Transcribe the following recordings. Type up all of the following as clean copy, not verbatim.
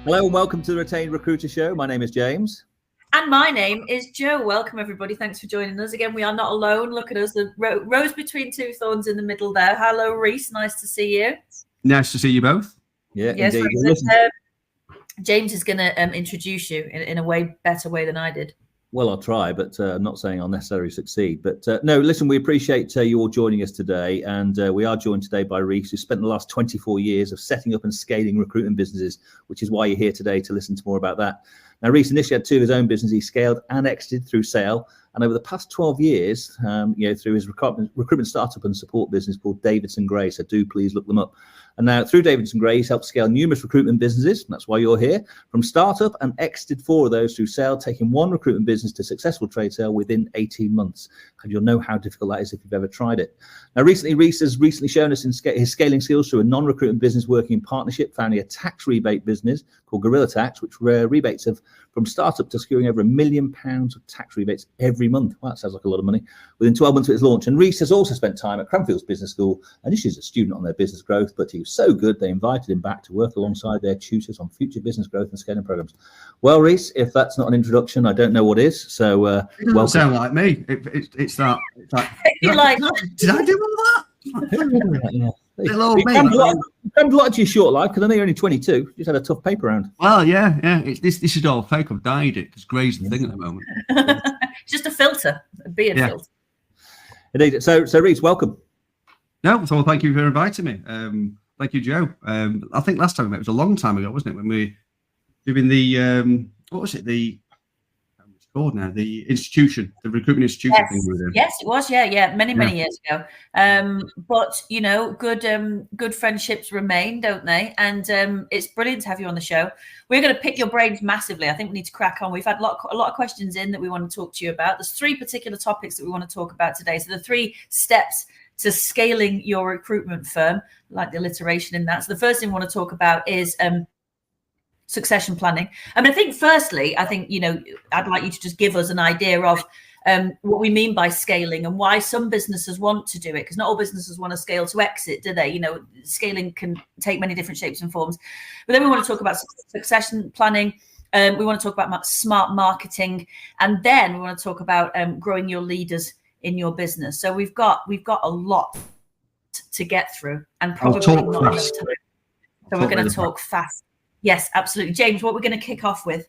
Hello and welcome to the Retained Recruiter Show. My name is James. And my name is Jo. Welcome, everybody. Thanks for joining us. Again, we are not alone. Look at us, the rose between two thorns in the middle there. Hello, Reese. Nice to see you. Nice to see you both. Yeah, yes, indeed. James is going to introduce you in a way better way than I did. Well, I'll try, but I'm not saying I'll necessarily succeed. But no, listen, we appreciate you all joining us today. And we are joined today by Reese, who spent the last 24 years of setting up and scaling recruitment businesses, which is why you're here today to listen to more about that. Now, Reese initially had two of his own businesses. He scaled and exited through sale. And over the past 12 years, through his recruitment startup and support business called Davidson Gray. So do please look them up. And now through Davidson Gray, he's helped scale numerous recruitment businesses. That's why you're here. From startup and exited 4 of those through sale, taking one recruitment business to successful trade sale within 18 months. And you'll know how difficult that is if you've ever tried it. Now, recently, Reese has shown us his scaling skills through a non-recruitment business working in partnership, founding a tax rebate business called Gorilla Tax, which rebates from startup to securing over £1 million of tax rebates every month. Well, that sounds like a lot of money. Within 12 months of its launch. And Reese has also spent time at Cranfield's Business School, initially as a student on their business growth, but he was so good they invited him back to work alongside their tutors on future business growth and scaling programs. Well, Reese, if that's not an introduction, I don't know what is. So, welcome. Sound like me. It's that. It's like, did I do all that? Yeah. Hello, you crammed a lot to your short life because I know you're only 22. You just had a tough paper round. Well, yeah. This is all fake. I've dyed it because grey's the thing at the moment. Just a filter, a beard filter. Indeed. So Reese, welcome. No, so thank you for inviting me. Thank you, Jo. I think last time we met was a long time ago, wasn't it? When we were doing the what was it? It's called now, the institution, the recruitment institution thing we were doing. Yes, it was. Yeah, many years ago. But good friendships remain, don't they? And it's brilliant to have you on the show. We're going to pick your brains massively. I think we need to crack on. We've had a lot of questions in that we want to talk to you about. There's 3 particular topics that we want to talk about today. So the 3 steps to scaling your recruitment firm, like the alliteration in that. So the first thing we want to talk about is succession planning. I mean, I think firstly, I'd like you to just give us an idea of what we mean by scaling and why some businesses want to do it, because not all businesses want to scale to exit, do they? Scaling can take many different shapes and forms. But then we want to talk about succession planning. We want to talk about smart marketing, and then we want to talk about growing your leaders in your business. So we've got a lot to get through, and probably not enough time. So we're going to talk fast. Yes, absolutely. James, what we're going to kick off with?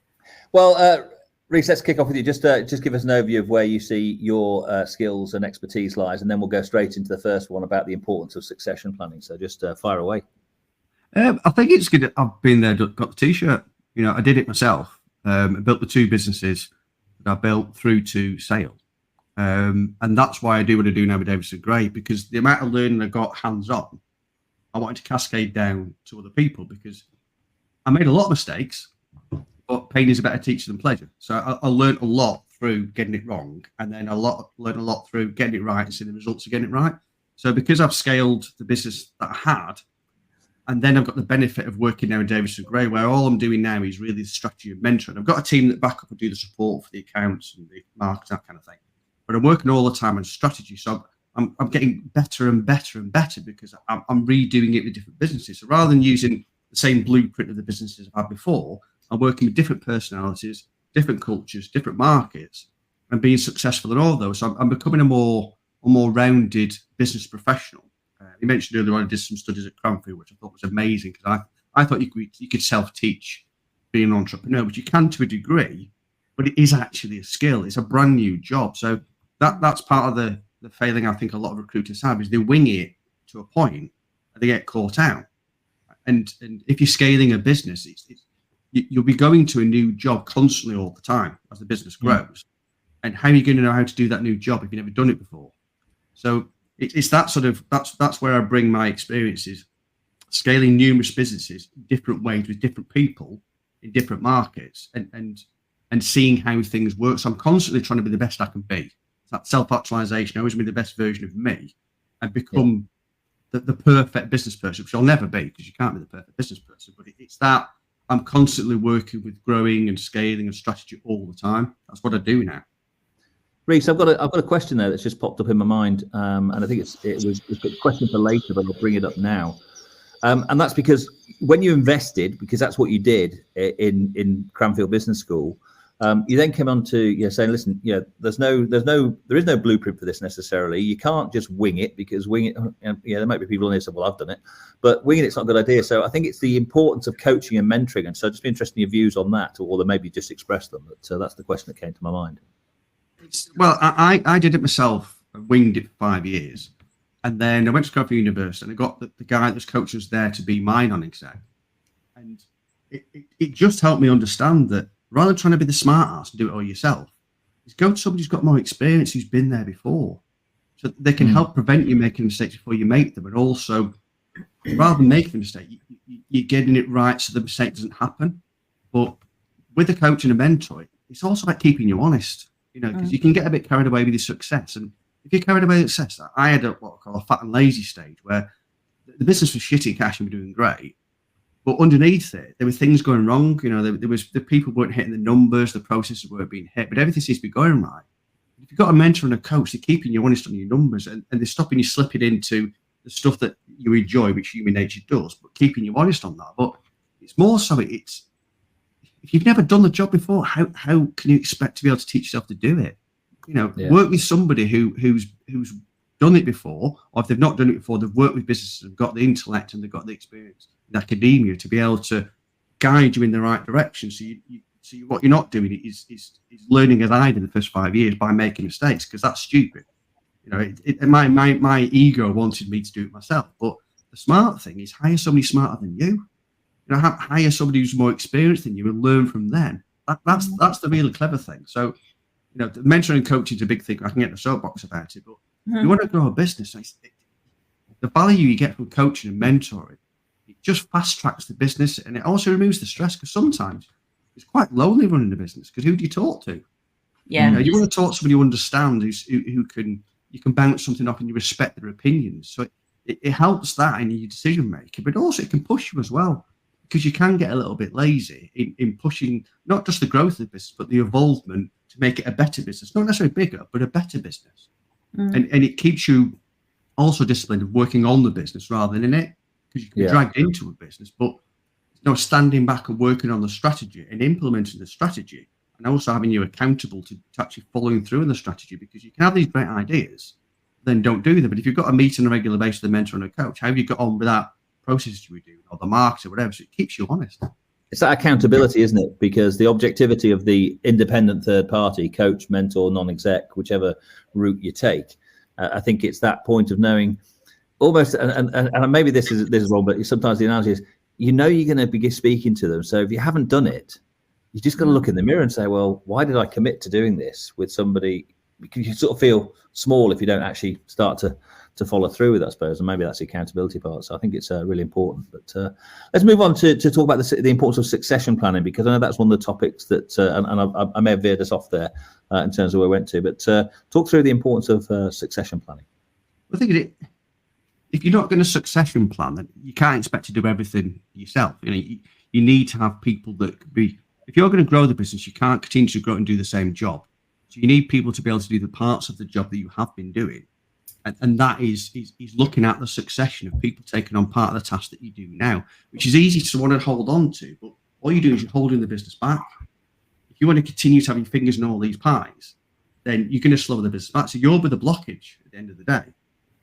Well, Reese, let's kick off with you. Just give us an overview of where you see your skills and expertise lies, and then we'll go straight into the first one about the importance of succession planning. So just fire away. I think it's good. I've been there, got the T-shirt. I did it myself. I built the 2 businesses that I built through to sale. And that's why I do what I do now with Davidson Gray, because the amount of learning I got hands-on, I wanted to cascade down to other people, because I made a lot of mistakes, but pain is a better teacher than pleasure. So I learned a lot through getting it wrong, and then learned a lot through getting it right and seeing the results of getting it right. So because I've scaled the business that I had, and then I've got the benefit of working now in Davidson Gray, where all I'm doing now is really the strategy of mentoring. I've got a team that back up and do the support for the accounts and the markets, that kind of thing. But I'm working all the time on strategy. So I'm getting better and better and better, because I'm redoing it with different businesses. So rather than using the same blueprint of the businesses I've had before, I'm working with different personalities, different cultures, different markets, and being successful in all of those. So I'm becoming a more rounded business professional. You mentioned earlier on I did some studies at Cranfield, which I thought was amazing, because I thought you could self-teach being an entrepreneur, which you can to a degree, but it is actually a skill. It's a brand new job. So that's part of the failing I think a lot of recruiters have, is they wing it to a point and they get caught out. And if you're scaling a business, you'll be going to a new job constantly all the time as the business grows. And how are you going to know how to do that new job if you've never done it before? So it's that sort of, that's where I bring my experiences, scaling numerous businesses different ways with different people in different markets, and seeing how things work. So I'm constantly trying to be the best I can be. It's that self-actualization. I always be the best version of me and become the perfect business person, which I'll never be, because you can't be the perfect business person. But it's that I'm constantly working with growing and scaling and strategy all the time. That's what I do now. Reese, I've got a question there that's just popped up in my mind, and I think it was a question for later, but I'll bring it up now. And that's because when you invested, because that's what you did in Cranfield Business School, you then came on to saying, listen, there is no blueprint for this necessarily. You can't just wing it, because there might be people on here who say, well, I've done it, but winging it's not a good idea. So I think it's the importance of coaching and mentoring. And so just be interested in your views on that, or maybe just express them. But that's the question that came to my mind. Well, I did it myself. I winged it for 5 years. And then I went to Cranfield University, and I got the guy that was coaching us there to be my non-exec. And it just helped me understand that rather than trying to be the smart ass and do it all yourself, is go to somebody who's got more experience, who's been there before. So they can help prevent you making mistakes before you make them. And also, rather than making a mistake, you're getting it right so the mistake doesn't happen. But with a coach and a mentor, it's also about keeping you honest, because you can get a bit carried away with your success. And if you're carried away with success, I had what I call a fat and lazy stage, where the business was shitty cash and we were doing great. But underneath it, there were things going wrong. The people weren't hitting the numbers, the processes weren't being hit, but everything seems to be going right. If you've got a mentor and a coach, they're keeping you honest on your numbers, and they're stopping you slipping into the stuff that you enjoy, which human nature does, but keeping you honest on that. But it's more so, it's if you've never done the job before, how can you expect to be able to teach yourself to do it? Work with somebody who's done it before, or if they've not done it before, they've worked with businesses, they've got the intellect and they've got the experience in academia to be able to guide you in the right direction. So what you're not doing is learning as I did the first 5 years by making mistakes, because that's stupid. My ego wanted me to do it myself, but the smart thing is hire somebody smarter than you. Hire somebody who's more experienced than you and learn from them. That's the really clever thing. So, mentoring and coaching is a big thing. I can get a soapbox about it, but you want to grow a business. The value you get from coaching and mentoring, it just fast tracks the business, and it also removes the stress, because sometimes it's quite lonely running a business, because who do you talk to? Yeah, you want to talk to somebody who understands, who can bounce something off and you respect their opinions. So it helps that in your decision making, but also it can push you as well, because you can get a little bit lazy in pushing not just the growth of the business, but the involvement to make it a better business, not necessarily bigger, but a better business. And it keeps you also disciplined of working on the business rather than in it, because you can be dragged into a business, but standing back and working on the strategy and implementing the strategy, and also having you accountable to actually following through in the strategy, because you can have these great ideas, then don't do them. But if you've got a meeting on a regular basis with a mentor and a coach, how have you got on with that process you were doing, or the market or whatever? So it keeps you honest. It's that accountability, isn't it? Because the objectivity of the independent third party, coach, mentor, non-exec, whichever route you take, I think it's that point of knowing almost, and maybe this is wrong, but sometimes the analogy is, you're going to be speaking to them. So if you haven't done it, you just got to look in the mirror and say, well, why did I commit to doing this with somebody? Because you sort of feel small if you don't actually start to follow through with it, I suppose, and maybe that's the accountability part. So I think it's really important. But let's move on to talk about the importance of succession planning, because I know that's one of the topics that, and I may have veered us off there in terms of where we went to, but talk through the importance of succession planning. I think if you're not going to succession plan, then you can't expect to do everything yourself. You need to have people that could be, if you're going to grow the business, you can't continue to grow and do the same job. So you need people to be able to do the parts of the job that you have been doing. And that is looking at the succession of people taking on part of the task that you do now, which is easy to want to hold on to, but all you do is you're holding the business back. If you want to continue to have your fingers in all these pies, then you're going to slow the business back. So you're with a blockage at the end of the day.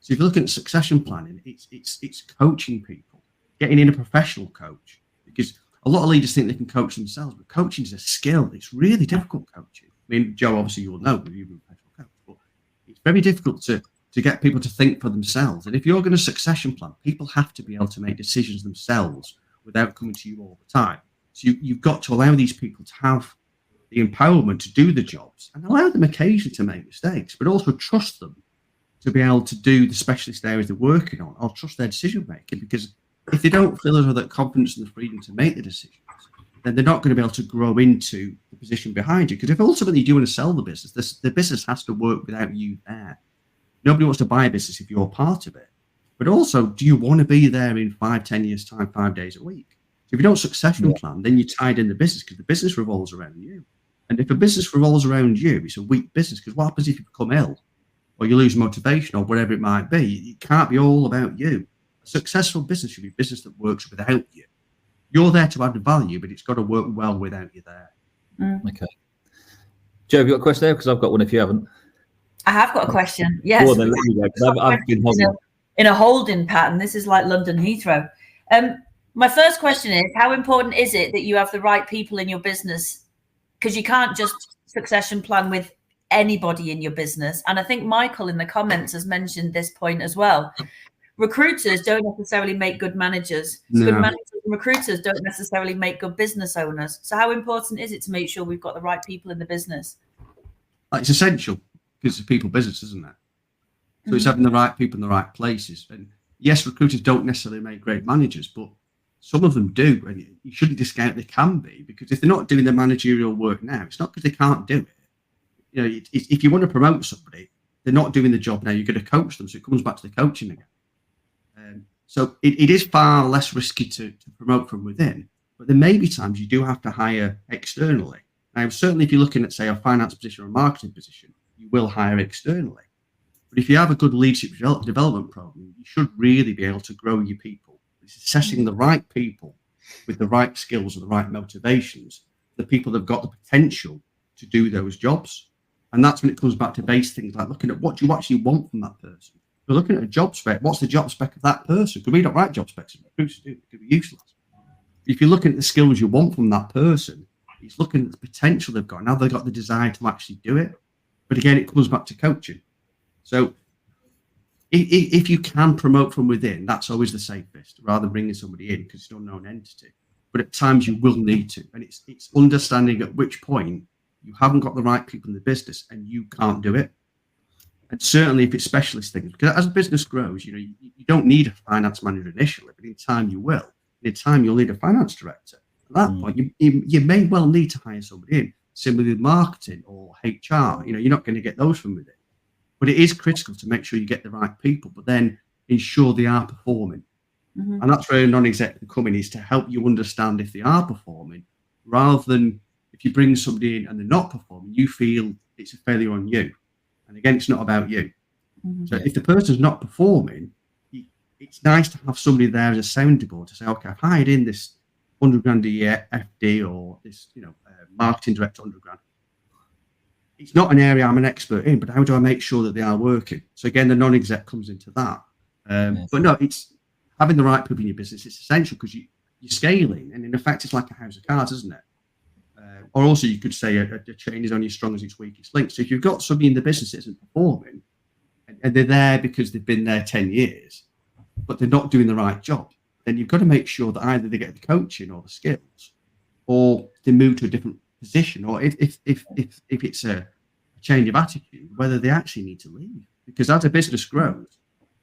So if you're looking at succession planning, it's coaching people, getting in a professional coach, because a lot of leaders think they can coach themselves, but coaching is a skill. It's really difficult coaching. I mean, Joe, obviously you will know, you're a professional coach, but it's very difficult to get people to think for themselves. And if you're going to succession plan, people have to be able to make decisions themselves without coming to you all the time. So you've got to allow these people to have the empowerment to do the jobs, and allow them occasionally to make mistakes, but also trust them to be able to do the specialist areas they're working on, or trust their decision making. Because if they don't feel as though that confidence and the freedom to make the decisions, then they're not going to be able to grow into the position behind you. Because if ultimately you do want to sell the business, the business has to work without you there. Nobody wants to buy a business if you're part of it. But also, do you want to be there in 5-10 years' time, 5 days a week? So if you don't succession plan, then you're tied in the business, because the business revolves around you. And if a business revolves around you, it's a weak business, because what happens if you become ill, or you lose motivation, or whatever it might be? It can't be all about you. A successful business should be a business that works without you. You're there to add value, but it's got to work well without you there. Okay. Joe, have you got a question there? Because I've got one if you haven't. I have got a question. Yes. Well, then let me go, 'cause I've been holding. In a holding pattern. This is like London Heathrow. My first question is, how important is it that you have the right people in your business? Because you can't just succession plan with anybody in your business. And I think Michael in the comments has mentioned this point as well. Recruiters don't necessarily make good managers. No. Good managers and recruiters don't necessarily make good business owners. So how important is it to make sure we've got the right people in the business? It's essential because it's a people business, isn't it? So it's having the right people in the right places. And yes, recruiters don't necessarily make great managers, but some of them do. And you shouldn't discount they can be, because if they're not doing the managerial work now, it's not because they can't do it. If you want to promote somebody, they're not doing the job now, you're going to coach them. So it comes back to the coaching again. So it is far less risky to promote from within, but there may be times you do have to hire externally. Now, certainly if you're looking at, say, a finance position or a marketing position, you will hire externally. But if you have a good leadership development program, you should really be able to grow your people. It's assessing the right people with the right skills and the right motivations, the people that have got the potential to do those jobs. And that's when it comes back to base things like looking at what you actually want from that person. We're looking at a job spec. What's the job spec of that person? Because we don't write job specs. Recruiters do. It could be useless. If you're looking at the skills you want from that person, it's looking at the potential they've got. Now they've got the desire to actually do it. But again, it comes back to coaching. So if you can promote from within, that's always the safest, rather than bringing somebody in because it's an unknown entity. But at times you will need to. And it's understanding at which point you haven't got the right people in the business and you can't do it. And certainly if it's specialist things, because as a business grows, you don't need a finance manager initially, but in time you will. In time you'll need a finance director. At that point, you may well need to hire somebody in. Similarly with marketing or HR, you're not going to get those from within. But it is critical to make sure you get the right people, but then ensure they are performing. And that's where a non-exec can come in, is to help you understand if they are performing, rather than if you bring somebody in and they're not performing, you feel it's a failure on you. And again, it's not about you. So if the person's not performing, it's nice to have somebody there as a sounding board to say, okay, I've hired in this 100 grand a year FD or this, marketing director 100 grand. It's not an area I'm an expert in, but how do I make sure that they are working? So again, the non-exec comes into that. But no, it's having the right people in your business. It's essential because you're scaling, and in effect, it's like a house of cards, isn't it? Or also you could say a chain is only as strong as its weakest link. So if you've got somebody in the business that isn't performing, and they're there because they've been there 10 years, but they're not doing the right job, then you've got to make sure that either they get the coaching or the skills, or they move to a different position, or if it's a change of attitude, whether they actually need to leave. Because as a business grows,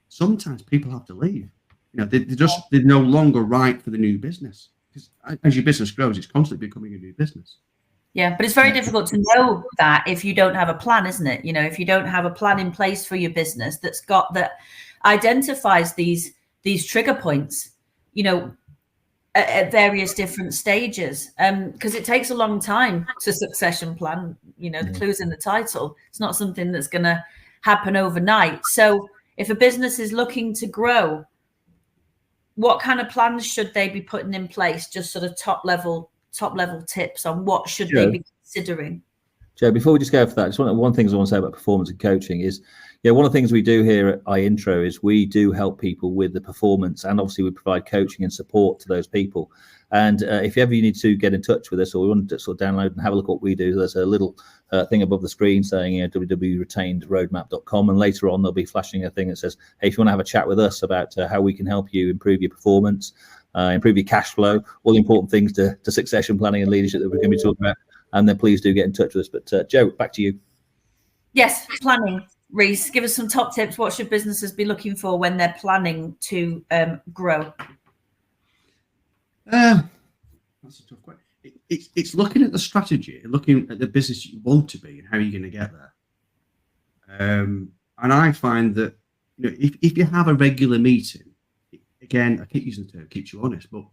sometimes people have to leave. They're no longer right for the new business. Because as your business grows, it's constantly becoming a new business. Yeah, but it's very difficult to know that if you don't have a plan, isn't it? If you don't have a plan in place for your business that identifies these trigger points, at various different stages, because it takes a long time to succession plan. The clue's in the title. It's not something that's going to happen overnight. So if a business is looking to grow, what kind of plans should they be putting in place? Just sort of top level tips on what should they be considering. Joe, before we just go for that, just one thing I want to say about performance and coaching is, one of the things we do here at iIntro is we do help people with the performance, and obviously we provide coaching and support to those people. And if ever you need to get in touch with us, or we want to sort of download and have a look at what we do, there's a little thing above the screen saying www.retainedroadmap.com, and later on there'll be flashing a thing that says, hey, if you want to have a chat with us about how we can help you improve your performance, improve your cash flow, all the important things to succession planning and leadership that we're going to be talking about, and then please do get in touch with us. But Joe, back to you. Yes, planning. Reese, give us some top tips. What should businesses be looking for when they're planning to grow? That's a tough question. It's looking at the strategy, looking at the business you want to be and how you're going to get there. And I find that if you have a regular meeting, again, I keep using the term keeps you honest, but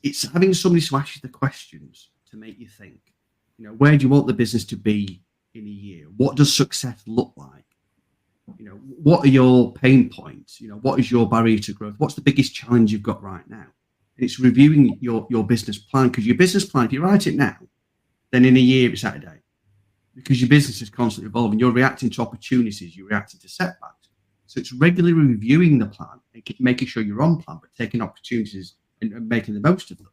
it's having somebody to ask you the questions to make you think. Where do you want the business to be in a year? What does success look like? what are your pain points? What is your barrier to growth? What's the biggest challenge you've got right now? And it's reviewing your business plan, because your business plan, if you write it now, then in a year it's out of date, because your business is constantly evolving. You're reacting to opportunities, you're reacting to setbacks. So it's regularly reviewing the plan and making sure you're on plan, but taking opportunities and making the most of them.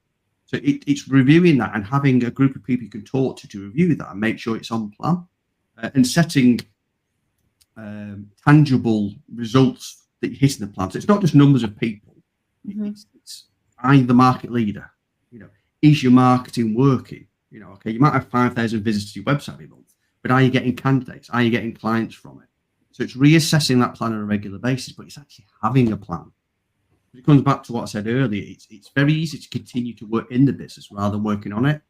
So it's reviewing that and having a group of people you can talk to review that and make sure it's on plan, and setting tangible results that you're hitting the plan. So it's not just numbers of people. It's are you the market leader? Is your marketing working? Okay, you might have 5,000 visitors to your website every month, but are you getting candidates? Are you getting clients from it? So it's reassessing that plan on a regular basis, but it's actually having a plan. It comes back to what I said earlier. It's very easy to continue to work in the business rather than working on it.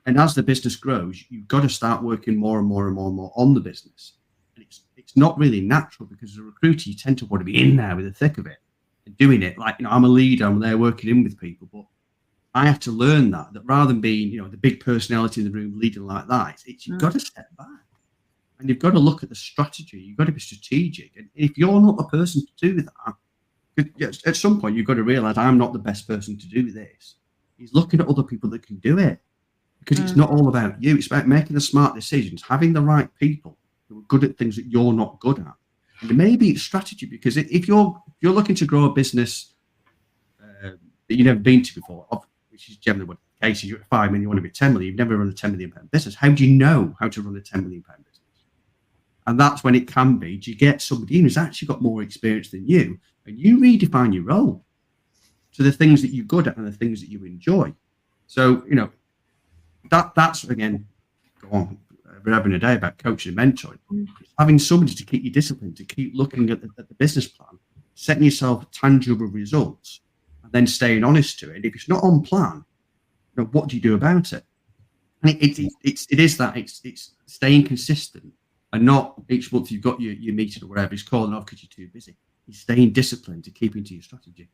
And as the business grows, you've got to start working more and more and more and more on the business. And it's not really natural, because as a recruiter, you tend to want to be in there with the thick of it and doing it. Like, I'm a leader, I'm there working in with people, but I have to learn that rather than being, the big personality in the room leading like that, you've got to step back and you've got to look at the strategy. You've got to be strategic. And if you're not the person to do that, at some point, you've got to realize I'm not the best person to do this. He's looking at other people that can do it, because it's not all about you. It's about making the smart decisions, having the right people who are good at things that you're not good at. And maybe it's strategy, because if you're looking to grow a business that you've never been to before, which is generally what the case is, you're at 5 million, you want to be 10 million, you've never run a 10 million pound business. How do you know how to run a 10 million pound business? And that's when it can be, do you get somebody in who's actually got more experience than you, and you redefine your role to the things that you're good at and the things that you enjoy. So, that's, again, go on, we're having a day about coaching and mentoring. Having somebody to keep you disciplined, to keep looking at the business plan, setting yourself tangible results, and then staying honest to it. And if it's not on plan, what do you do about it? And it's staying consistent, and not each month you've got your meeting or whatever, it's calling off because you're too busy. It's staying disciplined to keeping to your strategy.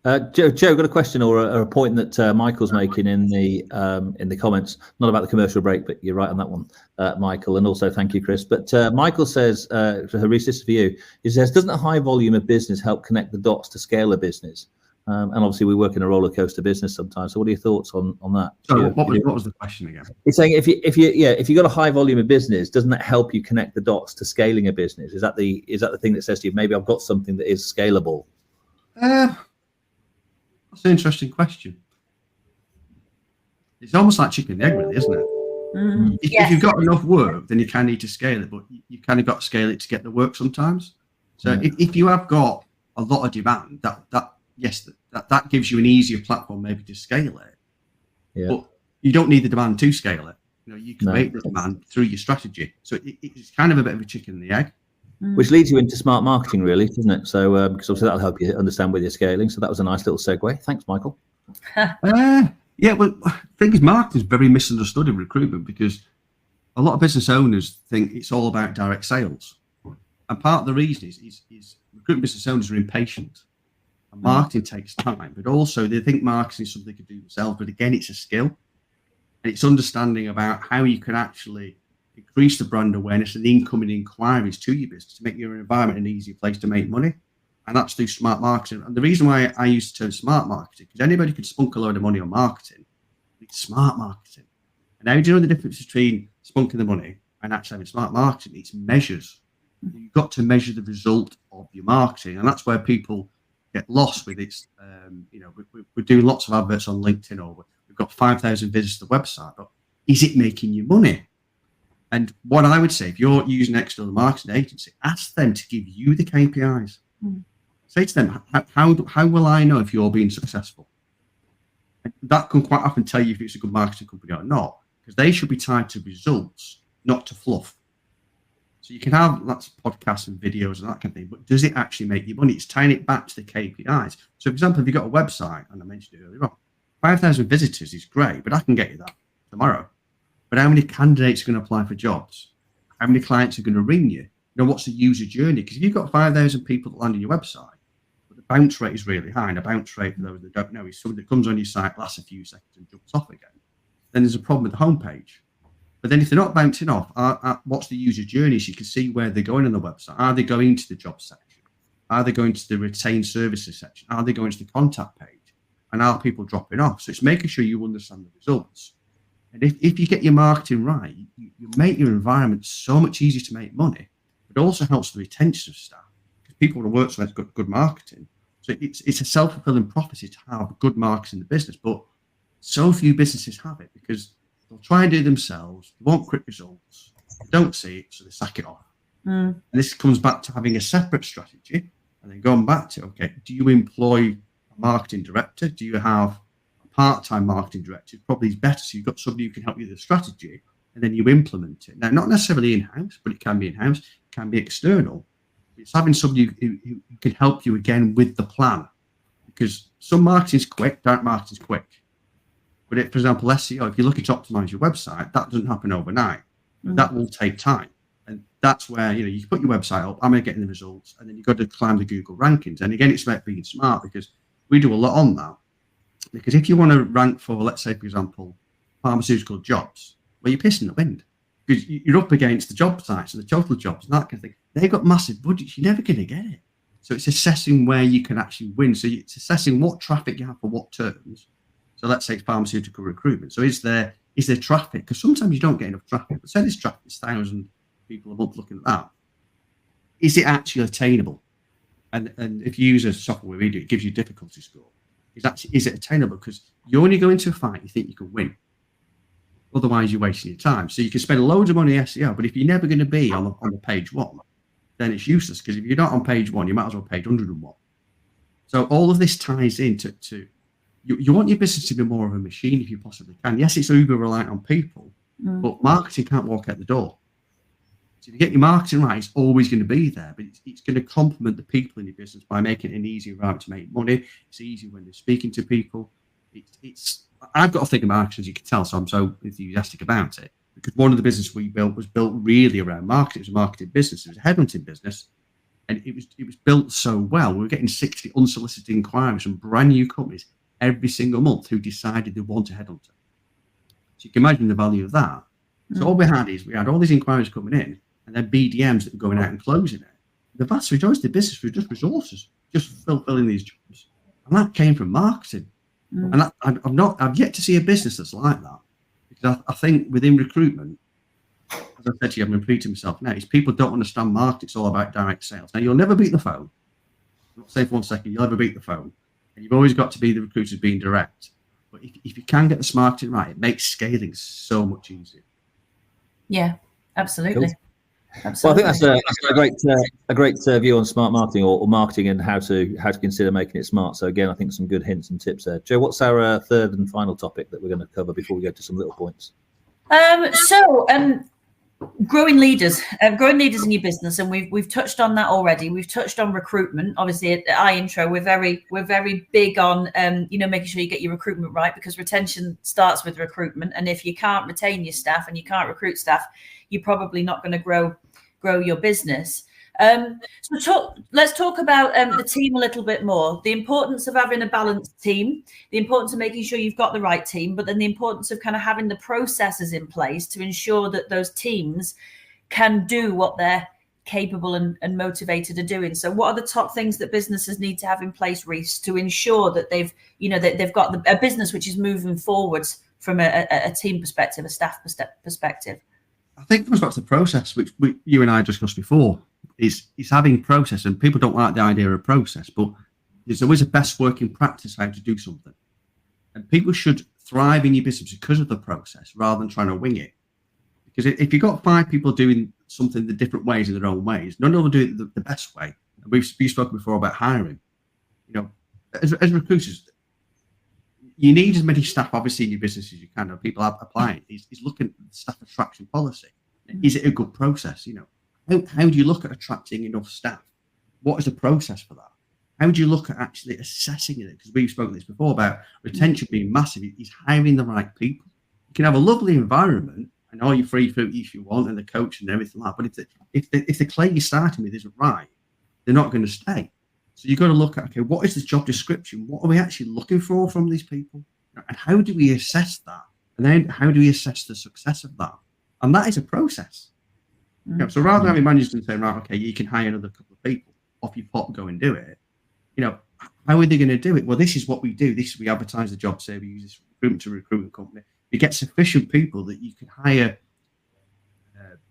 Joe, got a question or a point that Michael's making in the comments, not about the commercial break, but you're right on that one, Michael, and also thank you, Chris. But Michael says, Reece, this is for you. He says, doesn't a high volume of business help connect the dots to scale a business? And obviously, we work in a roller coaster business sometimes. So, what are your thoughts on that? So, what was the question again? It's saying if you got a high volume of business, doesn't that help you connect the dots to scaling a business? Is that the thing that says to you, maybe I've got something that is scalable? That's an interesting question. It's almost like chicken and egg, really, isn't it? If you've got enough work, then you kind of need to scale it, but you kind of got to scale it to get the work sometimes. So if you have got a lot of demand, that gives you an easier platform maybe to scale it. Yeah. But you don't need the demand to scale it. You can make the demand through your strategy. So it's kind of a bit of a chicken and the egg. Which leads you into smart marketing, really, doesn't it? So, because obviously that'll help you understand where you're scaling. So that was a nice little segue. Thanks, Michael. Yeah, well, I think marketing is very misunderstood in recruitment, because a lot of business owners think it's all about direct sales. And part of the reason is recruitment business owners are impatient. And marketing takes time, but also they think marketing is something they can do themselves. But again, it's a skill. And it's understanding about how you can actually increase the brand awareness and the incoming inquiries to your business to make your environment an easier place to make money. And that's through smart marketing. And the reason why I use the term smart marketing, because anybody can spunk a load of money on marketing. It's smart marketing. And how do you know the difference between spunking the money and actually having smart marketing? It's measures. You've got to measure the result of your marketing. And that's where people get lost with it. We're doing lots of adverts on LinkedIn, or we've got 5,000 visits to the website, but is it making you money? And what I would say, if you're using an external marketing agency, ask them to give you the KPIs. Say to them, how will I know if you're being successful? And that can quite often tell you if it's a good marketing company or not, because they should be tied to results, not to fluff. So you can have lots of podcasts and videos and that kind of thing, but does it actually make you money? It's tying it back to the KPIs. So, for example, if you've got a website, and I mentioned it earlier on, 5,000 visitors is great, but I can get you that tomorrow. But how many candidates are going to apply for jobs? How many clients are going to ring you? What's the user journey? Because if you've got 5,000 people that land on your website, but the bounce rate is really high, and a bounce rate, for those that don't know, is somebody that comes on your site, lasts a few seconds and jumps off again, then there's a problem with the homepage. But then if they're not bouncing off, what's the user journey? So you can see where they're going on the website. Are they going to the job section? Are they going to the retained services section? Are they going to the contact page? And are people dropping off? So it's making sure you understand the results. And if you get your marketing right, you make your environment so much easier to make money. It also helps the retention of staff because people want to work somewhere that's got good marketing. So it's a self-fulfilling prophecy to have good marketing in the business. But so few businesses have it because they'll try and do it themselves. They want quick results. They don't see it, so they sack it off. And this comes back to having a separate strategy and then going back to, okay, do you employ a marketing director? Do you have a part-time marketing director? Probably is better. So you've got somebody who can help you with the strategy and then you implement it. Now, not necessarily in-house, but it can be in-house, it can be external. It's having somebody who can help you again with the plan. Because some marketing is quick, direct marketing is quick. But for example, SEO, if you're looking to optimize your website, that doesn't happen overnight. That will take time. And that's where, you put your website up, am I getting the results? And then you've got to climb the Google rankings. And again, it's about being smart because we do a lot on that. Because if you want to rank for, let's say, for example, pharmaceutical jobs, well, you're pissing the wind. Because you're up against the job sites and the total jobs and that kind of thing. They've got massive budgets. You're never going to get it. So it's assessing where you can actually win. So it's assessing what traffic you have for what terms. So let's say it's pharmaceutical recruitment. So is there traffic? Because sometimes you don't get enough traffic. But say this traffic is 1,000 people a month looking at that. Is it actually attainable? And if you use a software we do, it gives you a difficulty score. Is it attainable? Because you only go into a fight you think you can win. Otherwise, you're wasting your time. So you can spend loads of money on SEO, but if you're never going to be on the page one, then it's useless. Because if you're not on page one, you might as well page 101. So all of this ties into you want your business to be more of a machine if you possibly can. Yes, it's uber reliant on people, but marketing can't walk out the door. So if you get your marketing right, it's always going to be there, but it's going to complement the people in your business by making it an easier environment to make money. It's easy when they're speaking to people. I've got a thing of marketing, as you can tell, so I'm so enthusiastic about it. Because one of the businesses we built was built really around marketing. It was a marketing business. It was a headhunting business. And it was built so well. We were getting 60 unsolicited inquiries from brand new companies every single month who decided they want a headhunter. So you can imagine the value of that. So all we had all these inquiries coming in and then BDMs that were going out and closing it. The vast majority of the business was just resources, just fulfilling these jobs. And that came from marketing. And I've yet to see a business that's like that. Because I think within recruitment, as I said to you, I'm repeating myself now, is people don't understand marketing. It's all about direct sales. Now, you'll never beat the phone. I'm not saying for 1 second, you'll never beat the phone. And you've always got to be the recruiters being direct. But if you can get the marketing right, it makes scaling so much easier. Yeah, absolutely. Cool. Absolutely. Well, I think that's a great view on smart marketing or marketing and how to consider making it smart. So again, I think some good hints and tips there. Joe, what's our third and final topic that we're going to cover before we go to some little points? Growing leaders in your business, and we've touched on that already. We've touched on recruitment. Obviously, at iIntro, we're very big on making sure you get your recruitment right, because retention starts with recruitment. And if you can't retain your staff and you can't recruit staff, you're probably not going to grow your business. Let's talk about the team a little bit more. The importance of having a balanced team, the importance of making sure you've got the right team, but then the importance of kind of having the processes in place to ensure that those teams can do what they're capable and motivated of doing. So what are the top things that businesses need to have in place, Reece, to ensure that they've got a business which is moving forwards from a team perspective, a staff perspective? I think it comes back to the process, which you and I discussed before, is having process. And people don't like the idea of process, but there's always a best working practice how to do something. And people should thrive in your business because of the process rather than trying to wing it. Because if you've got 5 people doing something the different ways in their own ways, none of them will do it the best way. And we've spoken before about hiring. As recruiters, you need as many staff, obviously, in your business as you can. And people are applying. Is looking at the staff attraction policy. Is it a good process? How do you look at attracting enough staff? What is the process for that? How do you look at actually assessing it? Because we've spoken this before about retention being massive. Is hiring the right people. You can have a lovely environment and all your free food if you want and the coach and everything like that. But if the clay you're starting with isn't right, they're not going to stay. So you've got to look at, okay, what is the job description? What are we actually looking for from these people? And how do we assess that? And then how do we assess the success of that? And that is a process. You know, so rather than having managers saying, right, okay, you can hire another couple of people off your pot, go and do it. You know, how are they going to do it? Well, this is what we do. We advertise the job, say we use this recruitment company. We get sufficient people that you can hire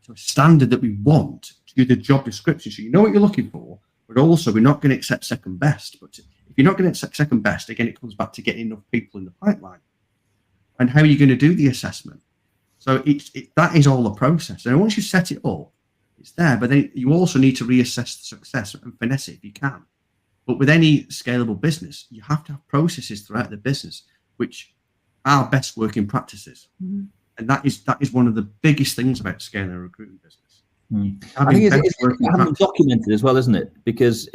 to a standard that we want to do the job description. So you know what you're looking for, but also we're not going to accept second best. But if you're not going to accept second best, again, it comes back to getting enough people in the pipeline. And how are you going to do the assessment? So that is all a process. And once you set it up, it's there. But then you also need to reassess the success and finesse it if you can. But with any scalable business, you have to have processes throughout the business, which are best working practices. And that is one of the biggest things about scaling a recruitment business. I think it's having documented as well, isn't it? Because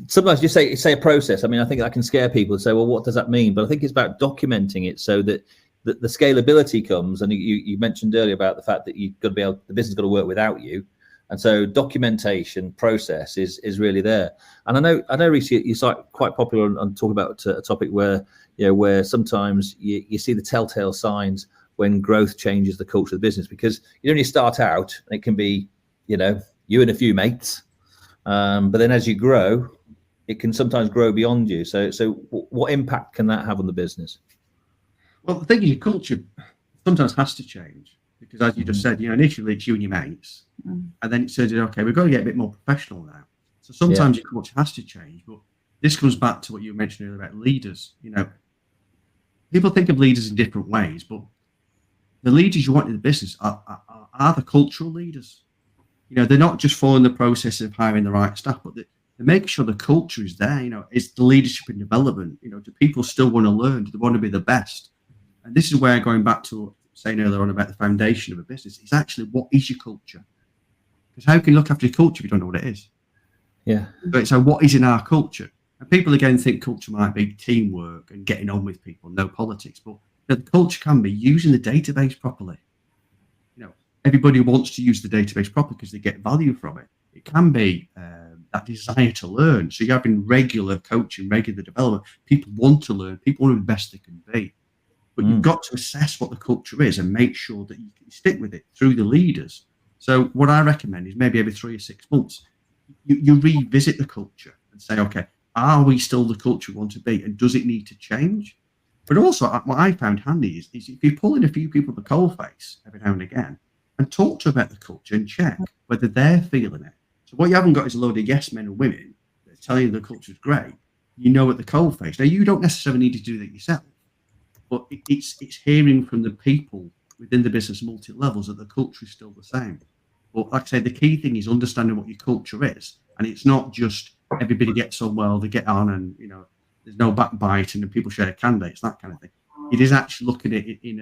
sometimes you say a process. I mean, I think that can scare people and say, well, what does that mean? But I think it's about documenting it so that the scalability comes. And you mentioned earlier about the fact that you've got to be able, the business has got to work without you. And so documentation process is really there. And I know, Reece, you're quite popular on talking about a topic where, you know, where sometimes you see the telltale signs when growth changes the culture of the business, because you only start out and it can be, you know, you and a few mates. But then as you grow, it can sometimes grow beyond you. So what impact can that have on the business? Well, the thing is, your culture sometimes has to change. Because as you just said, you know, initially it's you and your mates, and then it says, okay, we've got to get a bit more professional now. So sometimes your culture has to change. But this comes back to what you mentioned earlier about leaders. You know, people think of leaders in different ways, but the leaders you want in the business are the cultural leaders. You know, they're not just following the process of hiring the right staff, but they make sure the culture is there. You know, it's the leadership and development. You know, do people still want to learn? Do they want to be the best? And this is where, going back to saying earlier on about the foundation of a business, is actually, what is your culture? Because how can you look after your culture if you don't know what it is? Yeah. So what is in our culture? And people again think culture might be teamwork and getting on with people, no politics. But the culture can be using the database properly. You know, everybody wants to use the database properly because they get value from it. It can be that desire to learn. So you're having regular coaching, regular development. People want to learn. People want to be the best they can be. But you've got to assess what the culture is and make sure that you can stick with it through the leaders. So what I recommend is maybe every 3 or 6 months, you revisit the culture and say, okay, are we still the culture we want to be? And does it need to change? But also, what I found handy is if you pull in a few people at the coalface every now and again and talk to them about the culture and check whether they're feeling it. So what you haven't got is a load of yes men and women that tell you the culture is great. You know at the coalface. Now, you don't necessarily need to do that yourself. But it's hearing from the people within the business multi-levels that the culture is still the same. But like I say, the key thing is understanding what your culture is. And it's not just everybody gets on well, they get on and, you know, there's no backbiting and people share candidates, that kind of thing. It is actually looking at it in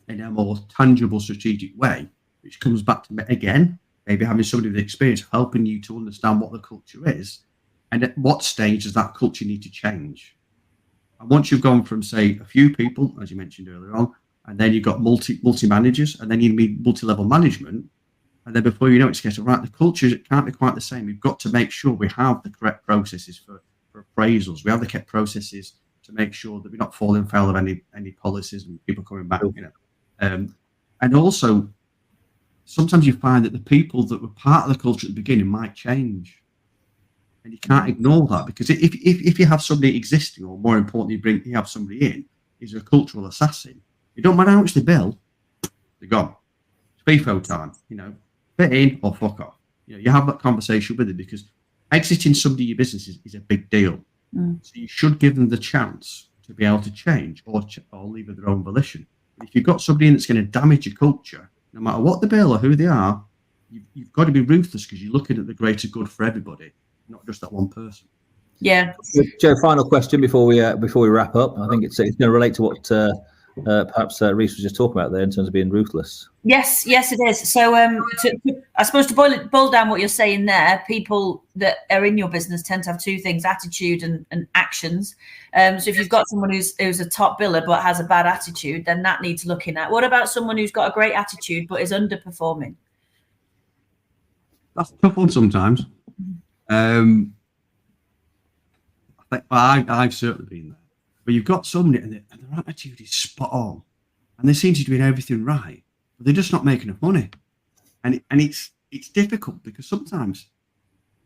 a more tangible, strategic way, which comes back to, again, maybe having somebody with experience helping you to understand what the culture is and at what stage does that culture need to change. And once you've gone from, say, a few people, as you mentioned earlier on, and then you've got multi managers, and then you need multi-level management, and then before you know it, it's getting right. The culture can't be quite the same. We've got to make sure we have the correct processes for appraisals. We have the correct processes to make sure that we're not falling foul of any policies and people coming back. You know, and also sometimes you find that the people that were part of the culture at the beginning might change. And you can't ignore that, because if you have somebody existing, or more importantly, you have somebody in, who's a cultural assassin, it don't matter how much they bill, they're gone. It's FIFO time, you know, fit in or fuck off. You know, you have that conversation with them, because exiting somebody in your business is a big deal. So you should give them the chance to be able to change or leave of their own volition. But if you've got somebody in that's going to damage your culture, no matter what the bill or who they are, you've got to be ruthless, because you're looking at the greater good for everybody, not just that one person. Yeah. Joe, final question before we wrap up. I think it's going to relate to what perhaps Reece was just talking about there in terms of being ruthless. Yes, it is. So I suppose to boil down what you're saying there, people that are in your business tend to have two things: attitude and actions. So if you've got someone who's a top biller but has a bad attitude, then that needs looking at. What about someone who's got a great attitude but is underperforming? That's a tough one sometimes. I think I've certainly been there. But you've got somebody and their attitude is spot on, and they seem to be doing everything right. but they're just not making enough money. And it's difficult because sometimes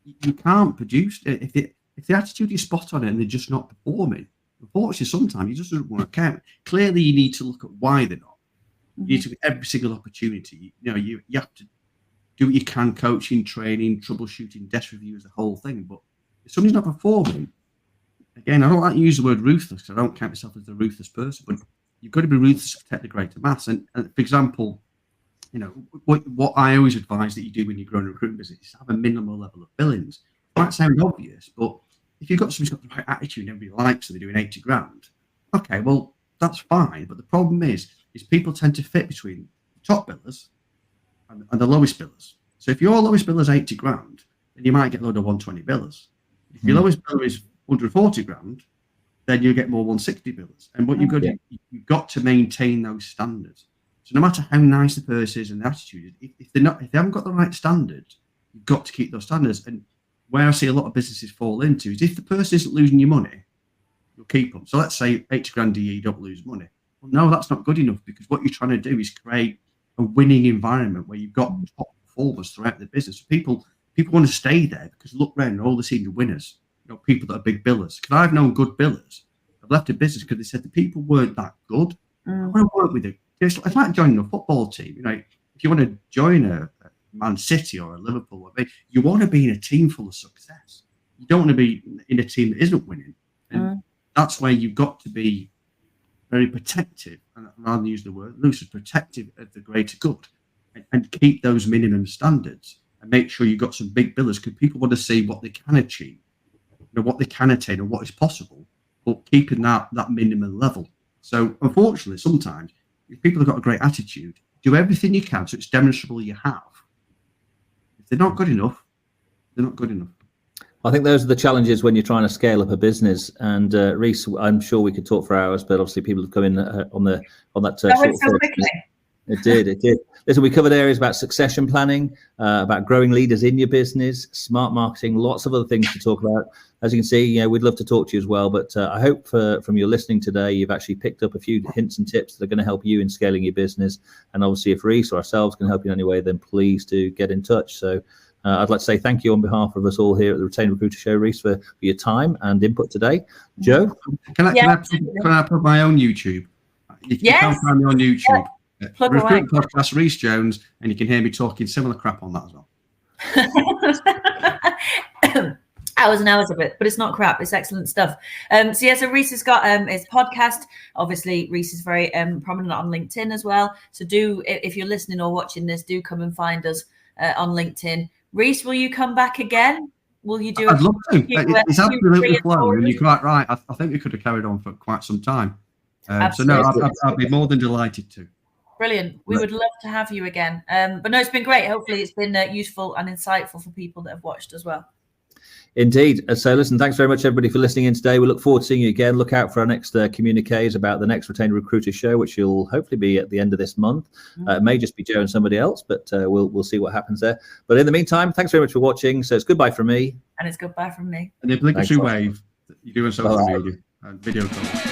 you can't produce if the attitude is spot on and they're just not performing. Unfortunately, sometimes it just doesn't work out. Clearly, you need to look at why they're not. You need to be every single opportunity. You have to do what you can, coaching, training, troubleshooting, desk reviews, the whole thing. But if somebody's not performing, again, I don't like to use the word ruthless because I don't count myself as a ruthless person, but you've got to be ruthless to protect the greater mass. And for example, what I always advise that you do when you grow in a recruitment business is have a minimal level of billings. It might sound obvious, but if you've got somebody who's got the right attitude and everybody likes them, they're doing 80 grand, okay, well, that's fine. But the problem is people tend to fit between the top billers and the lowest billers. So if your lowest biller is 80 grand, then you might get a load of 120 billers. If your lowest biller is 140 grand, then you get more 160 billers. And what you've got to maintain those standards. So no matter how nice the person is and the attitude is, if they haven't got the right standards, you've got to keep those standards. And where I see a lot of businesses fall into is if the person isn't losing your money, you'll keep them. So let's say 80 grand a year, you don't lose money. Well, no, that's not good enough because what you're trying to do is create a winning environment where you've got top performers throughout the business. People want to stay there because look around, all they see the winners. People that are big billers. Because I've known good billers. I've left a business because they said the people weren't that good. I want to work with it. It's like joining a football team. If you want to join a Man City or a Liverpool, you want to be in a team full of success. You don't want to be in a team that isn't winning. And that's where you've got to be very protective, and rather than use the word loose, protective of the greater good, and keep those minimum standards and make sure you've got some big billers because people want to see what they can achieve, what they can attain and what is possible, but keeping that minimum level. So unfortunately, sometimes if people have got a great attitude, do everything you can so it's demonstrable you have. If they're not good enough, they're not good enough. I think those are the challenges when you're trying to scale up a business. And Reece, I'm sure we could talk for hours, but obviously people have come in on that. It did. Listen, we covered areas about succession planning, about growing leaders in your business, smart marketing, lots of other things to talk about. As you can see, we'd love to talk to you as well. But I hope from your listening today, you've actually picked up a few hints and tips that are going to help you in scaling your business. And obviously, if Reece or ourselves can help you in any way, then please do get in touch. So I'd like to say thank you on behalf of us all here at the Retained Recruiter Show, Reece, for your time and input today. Joe? Can I put my own YouTube? You can find me on YouTube. Recruitment Podcast, Reece Jones, and you can hear me talking similar crap on that as well. Hours and hours of it, but it's not crap. It's excellent stuff. So Reece has got his podcast. Obviously, Reece is very prominent on LinkedIn as well. So if you're listening or watching this, do come and find us on LinkedIn. Reece, will you come back again? Will you do? I'd love to. It's absolutely flowing, and you're quite right. I think we could have carried on for quite some time. So no, I'd be more than delighted to. Brilliant. We would love to have you again. But no, it's been great. Hopefully it's been useful and insightful for people that have watched as well. Indeed. So listen, thanks very much, everybody, for listening in today. We look forward to seeing you again. Look out for our next communiques about the next Retained Recruiter Show, which will hopefully be at the end of this month. It may just be Joe and somebody else, but we'll see what happens there. But in the meantime, thanks very much for watching. So it's goodbye from me. And it's goodbye from me. And the obligatory wave that you do on social media and video calls.